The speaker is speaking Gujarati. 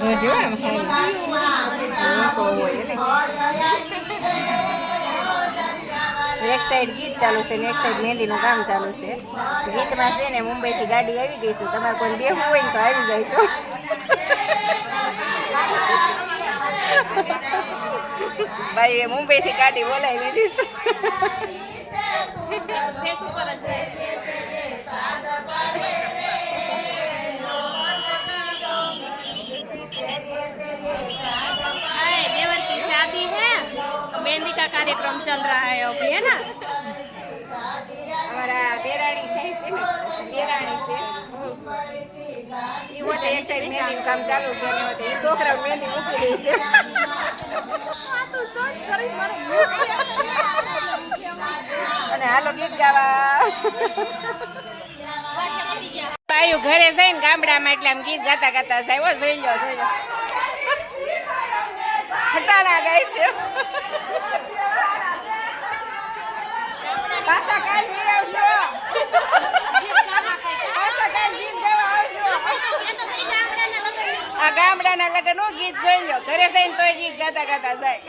હજી હોય એમ એક સાઈડ ગીત ચાલુ છે ને એક સાઈડ મહેંદીનું કામ ચાલુ છે. ગીતમાં છે ને મુંબઈથી ગાડી આવી ગઈ છે. તમારે કોઈ બેહવું હોય ને તો આવી જાય છો. ભાઈ એ મુંબઈથી ગાડી બોલાવી લીધી. मेहंदी का कार्यक्रम चल रहा है अभी है ना हमारा देरानी है देरानी से वो एक साइड मेहंदी काम चालू છે ને તે છોકરા મેંદી મૂકી દે છે. અને હાલો ગીત ગાવા બાયું ઘરે જઈને ગામડામાં એટલે આમ ગીત ગાતા ગાતા સાહેબ જોઈ લો ખટાણા ગાય છે. પાછા કાલ લઈ આવશો. આ ગામડાના લગ્ન નું ગીત જોઈ લો ઘરે જઈને તોય ગીત ગાતા ગાતા જાય.